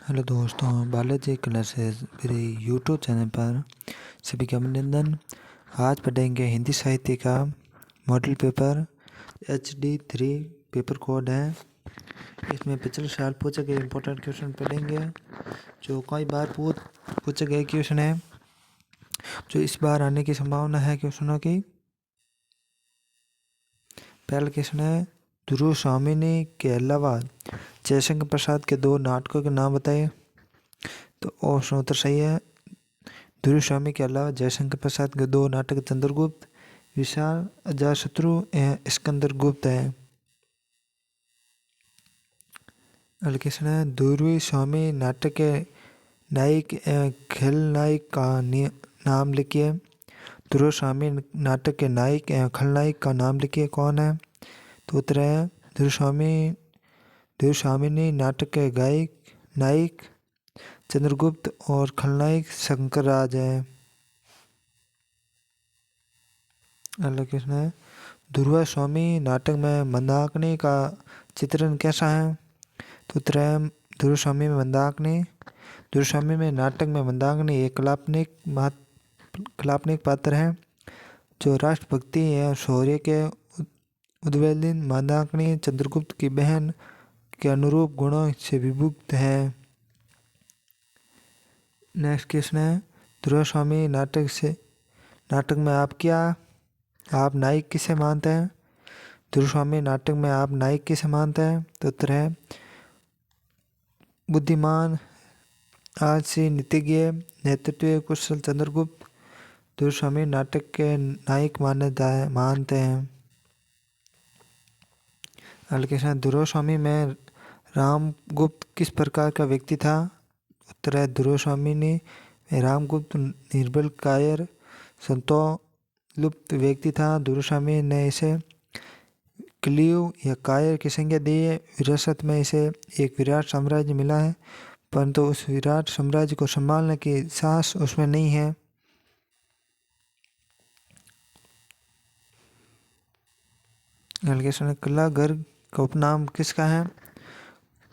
Hello दोस्तों, Balaji classes मेरे YouTube channel पर सभी का अभिनंदन। आज पढ़ेंगे हिंदी साहित्य का model paper HD3 paper code है। इसमें पिछले साल पूछे गए इंपॉर्टेंट क्वेश्चन पढ़ेंगे जो कई बार पूछे गए क्वेश्चन है, जो इस बार आने की संभावना है क्वेश्चनों की। पहला क्वेश्चन है, ध्रुव स्वामिनी के अलावा जयशंकर प्रसाद के दो नाटकों के नाम बताए। तो ऑप्शन उत्तर सही है। ध्रुव स्वामी के अलावा जयशंकर प्रसाद के दो नाटक चंद्रगुप्त, विशाल, अजातशत्रु एवं स्कंदर गुप्त है। अगला क्वेश्चन है, ध्रुव स्वामी नाटक के नायक एवं खलनायक का नाम लिखिए। ध्रुव स्वामी नाटक के नायक एवं खलनायक का नाम लिखिए, कौन है? तो उत्तर है ध्रुव स्वामिनी नाटक के गायक नायक चंद्रगुप्त और खलनायक शंकरराज है। अगला क्वेश्चन है, ध्रुव स्वामी नाटक में मंदाकिनी का चित्रण कैसा है? तो उत्तर है ध्रुव स्वामी में मंदाकिनी। ध्रुव स्वामी में नाटक में मंदाकिनी एक काल्पनिक पात्र है जो राष्ट्रभक्ति एवं शौर्य के उद्वेलित मंदाकिनी चंद्रगुप्त की बहन के अनुरूप गुणों से विभुक्त है। नेक्स्ट क्वेश्चन है, ध्रुव स्वामी नाटक में आप नायक किसे मानते हैं? ध्रुव स्वामी नाटक में आप नायक किसे मानते हैं? तो उत्तर है बुद्धिमान, आलसी, नीतिज्ञ, नेतृत्व कुशल चंद्रगुप्त ध्रुव स्वामी नाटक के नायक मानते हैं। अगला क्वेश्चन, ध्रुव स्वामी में रामगुप्त किस प्रकार का व्यक्ति था? उत्तर है ध्रुव स्वामी ने रामगुप्त निर्बल, कायर, संतोलुप्त व्यक्ति था। ध्रुव स्वामी ने इसे क्लियो या कायर की संज्ञा दी है। विरासत में इसे एक विराट साम्राज्य मिला है, परंतु उस विराट साम्राज्य को संभालने की साहस उसमें नहीं है। कलाघर का उपनाम किसका है?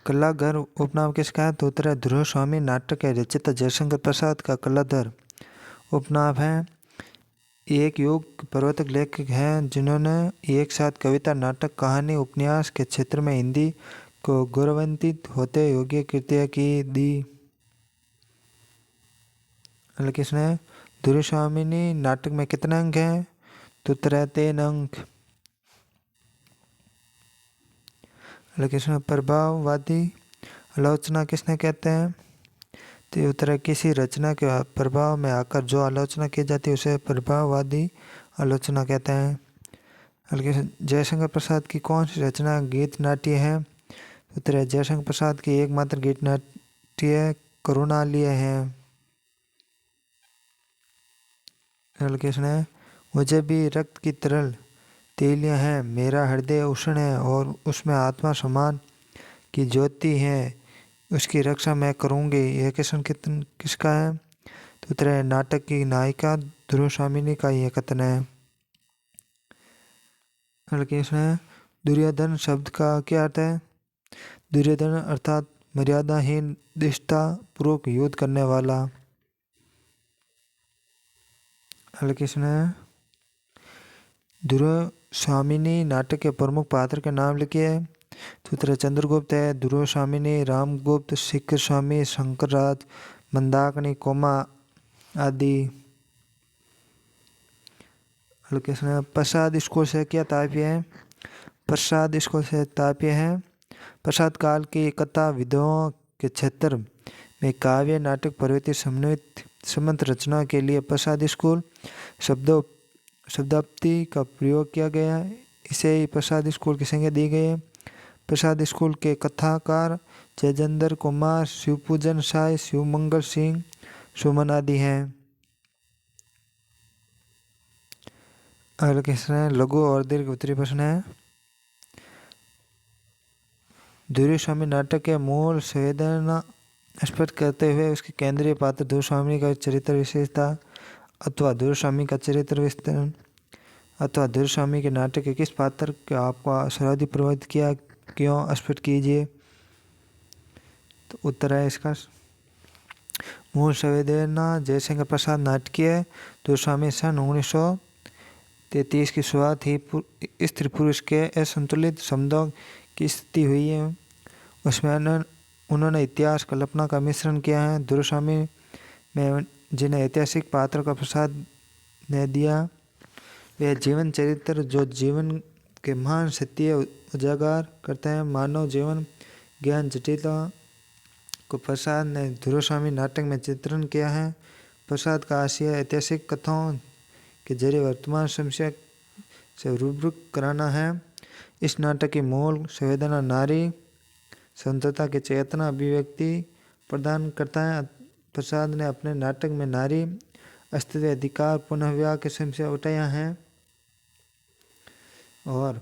कलाघर उपनाम किसका है? तो उत्तर है ध्रुव स्वामी नाटक के रचयिता जयशंकर प्रसाद का कलाधर उपनाम है। एक युग प्रवर्तक लेखक हैं जिन्होंने एक साथ कविता, नाटक, कहानी, उपन्यास के क्षेत्र में हिंदी को गौरवान्वित होते योग्य कृतियाँ की दी। अगला क्वेश्चन है, ध्रुव स्वामिनी नाटक में कितने अंक हैं? तो उत्तर है 3 अंक। अगला क्वेश्चन है, प्रभाववादी आलोचना किसने कहते हैं? तो उत्तर है किसी रचना के प्रभाव में आकर जो आलोचना की जाती है उसे प्रभाववादी आलोचना कहते हैं। जयशंकर प्रसाद की कौन सी रचना गीत नाट्य है? उत्तर है जयशंकर प्रसाद की एकमात्र गीत नाट्य करुणालय है। अगला क्वेश्चन है, मुझे भी रक्त की तरल तीलियां हैं, मेरा हृदय उष्ण है और उसमें आत्मा समान की ज्योति है, उसकी रक्षा मैं करूँगी। यह क्वेश्चन किसका है? तो उत्तर है नाटक की नायिका ध्रुव स्वामिनी का यह कथन है। अगला क्वेश्चन है, दुर्योधन शब्द का क्या अर्थ है? दुर्योधन अर्थात मर्यादाहीन, निष्ठा पूर्वक युद्ध करने वाला। अगला क्वेश्चन है, ध्रुव स्वामिनी नाटक के प्रमुख पात्र के नाम लिखिए। तो उत्तर चंद्रगुप्त है, ध्रुव स्वामिनी, रामगुप्त, शिखर स्वामी, शंकरराज, मंदाकिनी, कोमा आदि। अगला क्वेश्चन है, प्रसाद स्कूल से क्या तात्पर्य है? प्रसाद स्कूल से तात्पर्य है प्रसाद काल की कथा विधाओं के क्षेत्र में काव्य, नाटक, प्रवृत्ति समन्वित समंत रचना के लिए प्रसाद स्कूल शब्दावली का प्रयोग किया गया है। इसे ही प्रसाद स्कूल की संज्ञा दी गई है। प्रसाद स्कूल के कथाकार जयचंद्र कुमार, शिवपूजन साय, शिवमंगल सिंह, सुमन आदि हैं। अगला क्वेश्चन है, लघु और दीर्घ उत्तरीय प्रश्न है। ध्रुव स्वामी नाटक के मूल संवेदना स्पष्ट करते हुए उसके केंद्रीय पात्र ध्रुव स्वामी का चरित्र विशेषता अथवा ध्रुव स्वामी का चरित्र विस्तरण अथवा ध्रुव स्वामी के नाटक के किस पात्र को आपको सर्वाधिक प्रभावित किया, क्यों, स्पष्ट कीजिए। तो उत्तर है इसका मूल संवेदना जयशंकर प्रसाद नाटकीय दुर्स्वामी सन 1933 की शुरुआत ही स्त्री पुरुष के असंतुलित संबंधों की स्थिति हुई है। उसमें उन्होंने इतिहास कल्पना का मिश्रण किया है। दुर्स्वामी में जिन्हें ऐतिहासिक पात्रों का प्रसाद ने दिया, वे जीवन चरित्र जो जीवन के महान सत्य उजागर करते हैं। मानव जीवन ज्ञान जटिलता को प्रसाद ने दुर्स्वामी नाटक में चित्रण किया है। प्रसाद का आशय ऐतिहासिक कथाओं के जरिए वर्तमान समस्या से रूबरू कराना है। इस नाटक की मूल संवेदना नारी स्वतंत्रता की चेतना अभिव्यक्ति प्रदान करता है। प्रसाद ने अपने नाटक में नारी अस्तित्व अधिकार पुनः विवाह की समस्या उठाया है और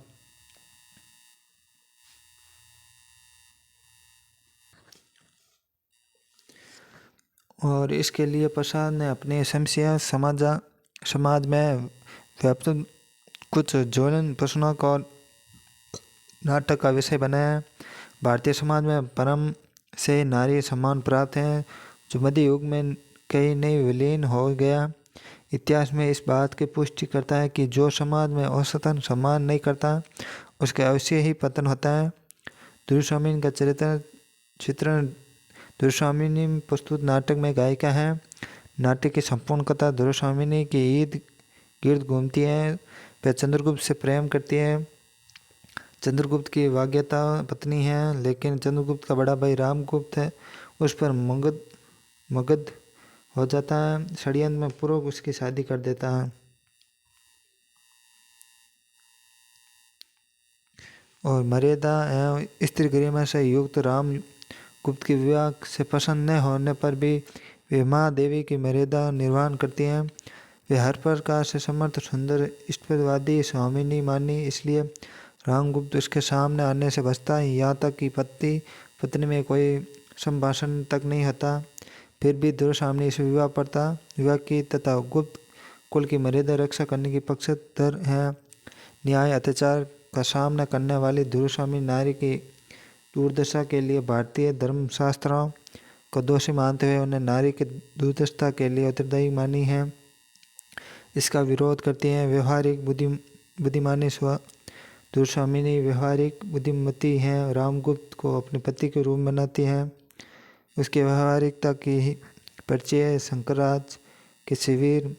इसके लिए प्रसाद ने अपनी समस्या समाज में व्याप्त कुछ ज्वलन प्रश्नों को नाटक का विषय बनाया। भारतीय समाज में परम से नारी सम्मान प्राप्त है जो मध्य युग में कहीं नहीं विलीन हो गया। इतिहास में इस बात की पुष्टि करता है कि जो समाज में औसतन सम्मान नहीं करता उसका अवश्य ही पतन होता है। दुर्स्वामी का चित्रण दुर्स्वामिनी प्रस्तुत नाटक में गायिका है। नाटक की संपूर्ण कथा दुर्स्वामिनी की ईद गिर्द घूमती है। वह चंद्रगुप्त से प्रेम करती है। चंद्रगुप्त की वाग्यता पत्नी है, लेकिन चंद्रगुप्त का बड़ा भाई रामगुप्त है उस पर मगध हो जाता है। षड्यंत्र में पूर्वक उसकी शादी कर देता है और मर्यादा एवं स्त्री गरिमा से युक्त रामगुप्त के विवाह से पसंद न होने पर भी वे महादेवी की मर्यादा निर्वहन करती हैं। वे हर प्रकार से समर्थ सुंदर इष्टवादी स्वामिनी मानी, इसलिए रामगुप्त उसके सामने आने से बचता है। यहाँ तक कि पत्नी में कोई संभाषण तक नहीं होता। फिर भी दुर्स्वामी इस विवाह की तथा गुप्त कुल की मर्यादा रक्षा करने की पक्षधर है। न्याय अत्याचार का सामना करने वाली दुर्स्वामी नारी की दुर्दशा के लिए भारतीय धर्मशास्त्रों को दोषी मानते हुए उन्हें नारी की दुर्दशा के लिए उत्तरदायी मानी है। इसका विरोध करती हैं। व्यवहारिक बुद्धिमानी दुर्स्वामिनी व्यवहारिक बुद्धिमती हैं। रामगुप्त को अपने पति के रूप में बनाती हैं। उसकी व्यवहारिकता की परिचय शंकराज के शिविर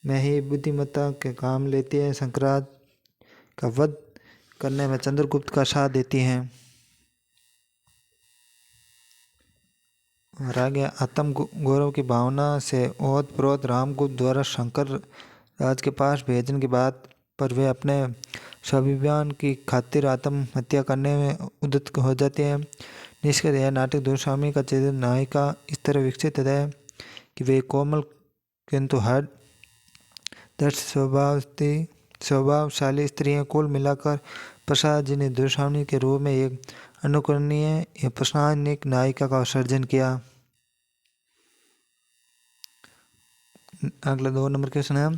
में ही बुद्धिमत्ता के काम लेती है। शंकराज का वध करने में चंद्रगुप्त का साथ देती हैं। और आगे आत्म गौरव की भावना से ओतप्रोत रामगुप्त द्वारा शंकर राज के पास भेजने की बात पर वे अपने स्वाभिमान की खातिर आत्महत्या करने में उद्यत हो जाते हैं। निष्कर्ष यह नाटक दुर्स्वामी का चरित्र नायिका इस तरह विकसित है कि वे कोमल किंतु हर दर्श स्वभावशाली स्त्री हैं। कुल मिलाकर प्रसाद जी ने दुर्स्वामी के रूप में एक अनुकरणीय या प्रश्नानिक नायिका का सर्जन किया। अगला 2 नंबर क्वेश्चन है,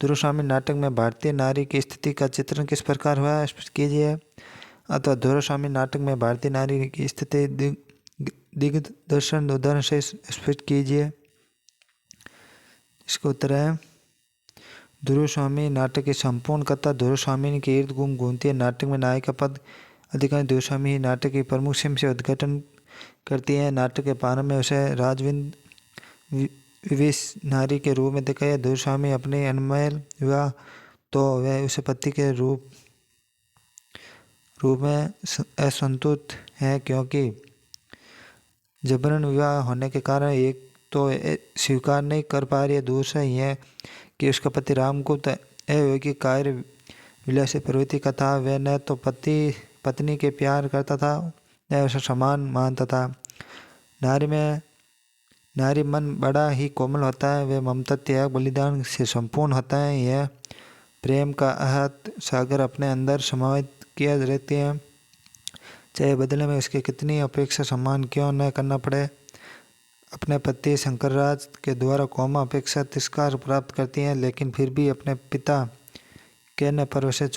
दुर्स्वामी नाटक में भारतीय नारी की स्थिति का चित्रण किस प्रकार हुआ है, स्पष्ट कीजिए। अथवा दुर्स्वामी नाटक में भारतीय नारी की स्थिति दिग्दर्शन उदाहरण से स्पष्ट कीजिए। इसका उत्तर है दुर्स्वामी नाटक की संपूर्ण कथा दुर्स्वामी के इर्द गुम घूमती है। नाटक में नायिका पद अधिकांश दुर्स्वामी ही नाटक की प्रमुख सीम से उद्घाटन करती है। नाटक के प्रारंभ में उसे राजविंद विविश नारी के रूप में दिखाया। दुर्स्वामी अपने अनमोल विवाह तो वह उसे पति के रूप में असंतुष्ट है, क्योंकि जबरन विवाह होने के कारण एक तो स्वीकार नहीं कर पा रही है, दूसरा यह कि उसका पति रामगुप्त अयोग्य कार्य विलासी प्रवृत्ति का था। वह न तो पत्नी के प्यार करता था न उसे समान मानता था। नारी मन बड़ा ही कोमल होता है। वह ममता त्याग बलिदान से संपूर्ण होता है। यह प्रेम का अहत सागर अपने अंदर समाहित किया रहती है, चाहे बदले में उसकी कितनी अपेक्षा सम्मान क्यों न करना पड़े। अपने पति शंकरराज के द्वारा कौमा अपेक्षा तिरस्कार प्राप्त करती हैं, लेकिन फिर भी अपने पिता कहने पर उसे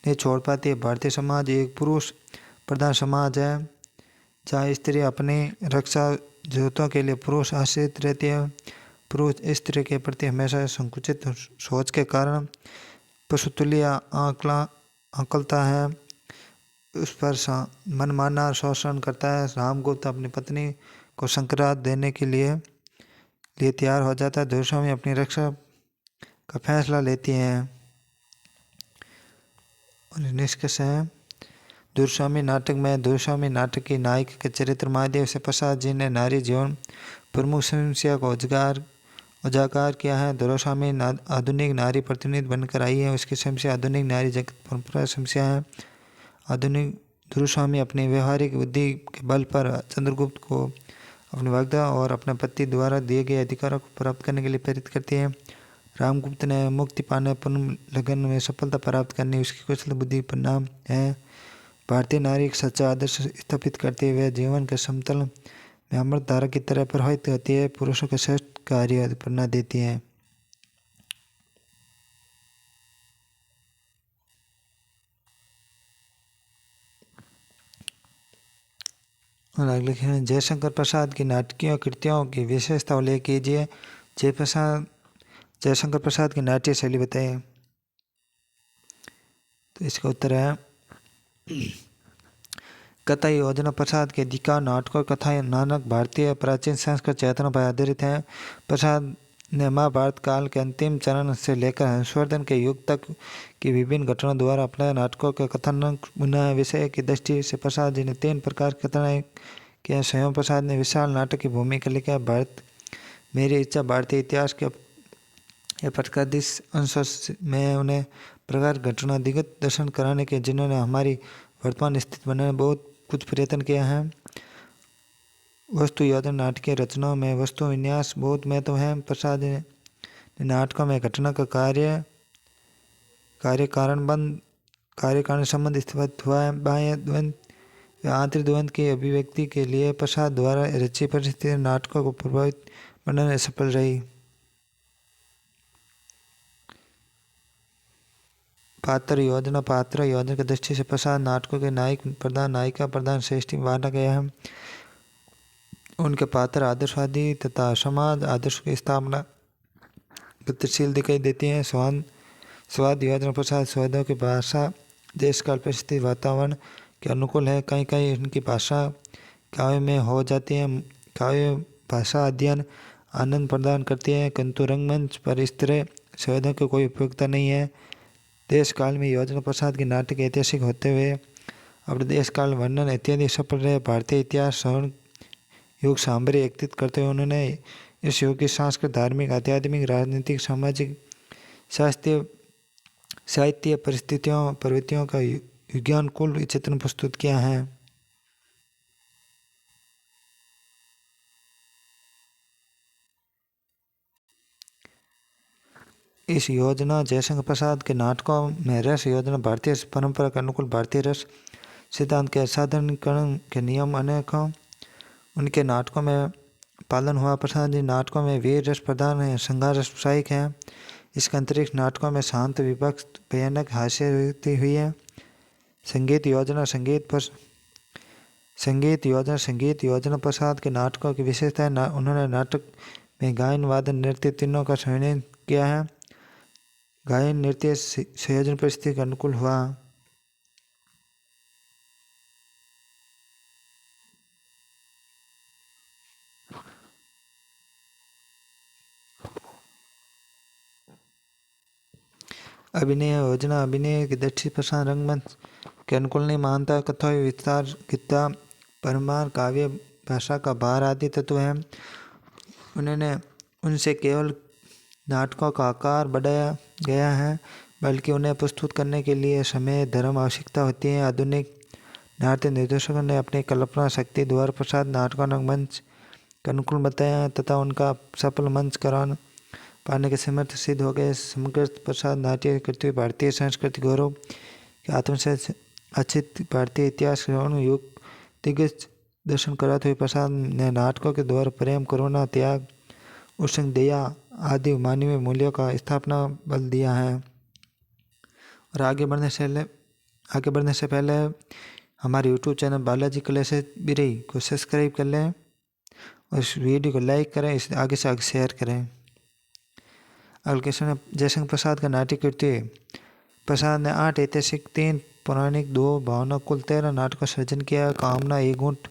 नहीं छोड़ पाती है। भारतीय समाज एक पुरुष प्रधान समाज है, जहाँ स्त्री अपनी रक्षा जरूरतों के लिए पुरुष आश्रित रहती है। पुरुष स्त्री के प्रति हमेशा संकुचित सोच के कारण पशुतुल्य आकलता है, उस पर मनमाना शोषण करता है। रामगुप्त अपनी पत्नी को संक्रांत देने के लिए तैयार हो जाता है। दुर्योधन अपनी रक्षा का फैसला लेती हैं। और निष्कर्ष है, दुर्स्वामी नाटक की नायक के चरित्र महादेव से प्रसाद जी ने नारी जीवन प्रमुख समस्या को उजागर किया है। दुर्स्वामी आधुनिक नारी प्रतिनिधि बनकर आई है। उसकी समस्या आधुनिक नारी जगत परंपरा समस्या है। आधुनिक दुर्स्वामी अपनी व्यवहारिक बुद्धि के बल पर चंद्रगुप्त को अपनी वाग्दा और अपने पति द्वारा दिए गए अधिकारों को प्राप्त करने के लिए प्रेरित करती है। रामगुप्त ने मुक्ति पाने पुनः लगन में सफलता प्राप्त करनी उसकी कुशल बुद्धि परिणाम है। भारतीय नारी एक सच्चा आदर्श स्थापित करते हुए जीवन के समतल में अमृत धारा की तरह प्रवाहित होती है, पुरुषों के श्रेष्ठ कार्य प्रेरणा देती है। जयशंकर प्रसाद की नाटकीय कृतियों की विशेषता उल्लेख कीजिए। जयशंकर प्रसाद की नाट्य शैली बताइए। तो इसका उत्तर है कथा योजना प्रसाद के अधिकार नाटकों कथा नानक भारतीय प्राचीन संस्कृत चेतना पर आधारित है। प्रसाद ने महाभारत काल के अंतिम चरण से लेकर हर्षवर्धन के युग तक की विभिन्न घटनाओं द्वारा अपने नाटकों के कथानक पुनः विषय की दृष्टि से प्रसाद जी ने 3 प्रकार के कथाएं किए। स्वयं प्रसाद ने विशाल नाटक की भूमिका लिखा। भारत मेरी इच्छा भारतीय इतिहास के प्रतिदिश अंशों में उन्हें प्रकार घटना दिगत दर्शन कराने के जिन्होंने हमारी वर्तमान स्थिति बनाने बहुत कुछ प्रयत्न किया है। वस्तु योजना नाटकीय रचनाओं में वस्तु विन्यास बहुत महत्व है। प्रसाद ने नाटकों में घटना का कार्य कारण संबंध स्थापित हुआ है। बाह्य द्वंद आंतरिक द्वंद की अभिव्यक्ति के लिए प्रसाद द्वारा रची परिस्थिति नाटकों को प्रभावित बनाने सफल रही। पात्र योजना की दृष्टि से प्रसाद नाटकों के नायक प्रधान नायिका प्रधान श्रेष्ठी बांटा गया है। उनके पात्र आदर्शवादी तथा समाज आदर्श की स्थापना गतिशील दिखाई देती हैं। स्वाद योजना प्रसाद स्वादों की भाषा देश काल परिस्थिति वातावरण के अनुकूल है। कहीं उनकी भाषा काव्य में हो जाती है। काव्य भाषा अध्ययन आनंद प्रदान करती है, किंतु रंगमंच पर इस तरह स्वादों की कोई उपयोगिता नहीं है। देश काल में योजना प्रसाद के नाटक ऐतिहासिक होते हुए अपने देश काल वर्णन इत्यादि सफल रहे। भारतीय इतिहास स्वर्ण युग साम्राज्य एकत्रित करते हुए उन्होंने इस युग की सांस्कृतिक धार्मिक आध्यात्मिक राजनीतिक सामाजिक साहित्य प्रवृत्तियों का विज्ञानकुल चित्रण प्रस्तुत किया है। इस योजना जयशंकर प्रसाद के नाटकों में रस योजना भारतीय परंपरा के अनुकूल भारतीय रस सिद्धांत के साधारणीकरण के नियम अनेकों उनके नाटकों में पालन हुआ। प्रसाद जी नाटकों में वीर रस प्रधान है, श्रृंगार रस सहायक है। इसके अंतरिक्ष नाटकों में शांत विभक्त भयानक हास्य हुई है। संगीत योजना प्रसाद के नाटकों की विशेषता है उन्होंने नाटक में गायन वादन नृत्य तीनों का संयोजन किया है। गायन नृत्य संयोजन परिस्थिति के अनुकूल हुआ। अभिनय योजना अभिनय की दृष्टि प्रसाद रंगमंच के अनुकूल नहीं मानता। कथा विस्तार गीता परमार काव्य भाषा का भार आदि तत्व है। उन्होंने उनसे केवल नाटकों का आकार बढ़ाया गया है, बल्कि उन्हें प्रस्तुत करने के लिए समय धर्म आवश्यकता होती है। आधुनिक नाट्य निर्देशकों ने अपनी कल्पना शक्ति द्वारा प्रसाद नाटकों रंगमंच के अनुकूल बताया तथा उनका सफल मंच करान पाने के समर्थ सिद्ध हो गए। समग्र प्रसाद नाट्य करते हुए भारतीय संस्कृति गौरव के आत्म से अच्छित भारतीय इतिहास युग दिग्गज दर्शन कराते हुए प्रसाद ने नाटकों के द्वारा प्रेम करुणा त्याग उत्संग दया आदि मानवीय मूल्यों का स्थापना बल दिया है। और आगे बढ़ने से पहले हमारे यूट्यूब चैनल बालाजी क्लासेस बिरई को सब्सक्राइब कर लें और इस वीडियो को लाइक करें, इसे आगे से आगे शेयर करें। अगला क्वेश्चन है, जयशंकर प्रसाद का नाट्य कृत्य। प्रसाद ने 8 ऐतिहासिक, 3 पौराणिक, 2 भावना, कुल 13 नाटकों का सृजन किया। कामना एक ऊँट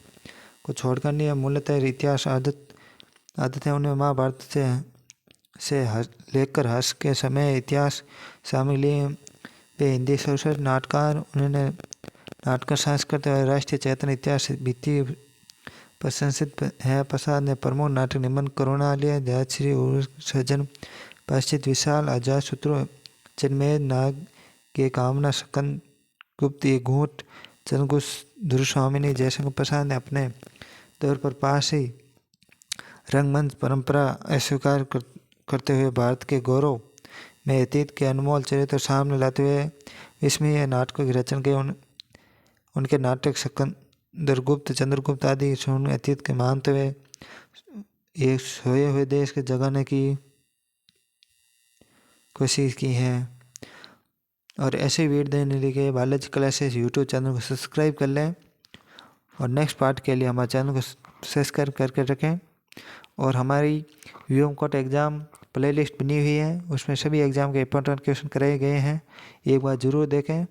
को छोड़कर नहीं है। मूलतः इतिहास आदत है उन्हें महाभारत से लेकर हर्ष के समय इतिहास शामिल लिए। वे हिंदी सर्वश्रेष्ठ नाटककार, उन्होंने नाटक साहस करते हुए राष्ट्रीय चेतन इतिहास भित्ति प्रशंसित है। प्रसाद ने प्रमुख नाटक निम्न करुणालय, जयश्री, सज्जन, पश्चित, विशाल, अजात शत्रु, चिन्मेद, नाग के कामना, सकंद गुप्त, ये घूट, चंद्रगुप्त, दुर्स्वामिनी। जयशंकर प्रसाद ने अपने तौर पर पारसी रंगमंच परंपरा अस्वीकार करते हुए भारत के गौरव में अतीत के अनमोल चरित्र सामने लाते हुए विस्मयीय नाटकों की रचना की। उनके नाटक सकंदरगुप्त, चंद्रगुप्त आदि सुन अतीत के मानते हुए एक सोए हुए देश के जगाने की कोशिश की है। और ऐसे वीडियो देने के लिए बालाजी क्लासेस यूट्यूब चैनल को सब्सक्राइब कर लें और नेक्स्ट पार्ट के लिए हमारे चैनल को सब्सक्राइब करके रखें। और हमारी वीओमकोट एग्ज़ाम प्लेलिस्ट बनी हुई है, उसमें सभी एग्ज़ाम के इंपॉर्टेंट क्वेश्चन कराए गए हैं, एक बार ज़रूर देखें।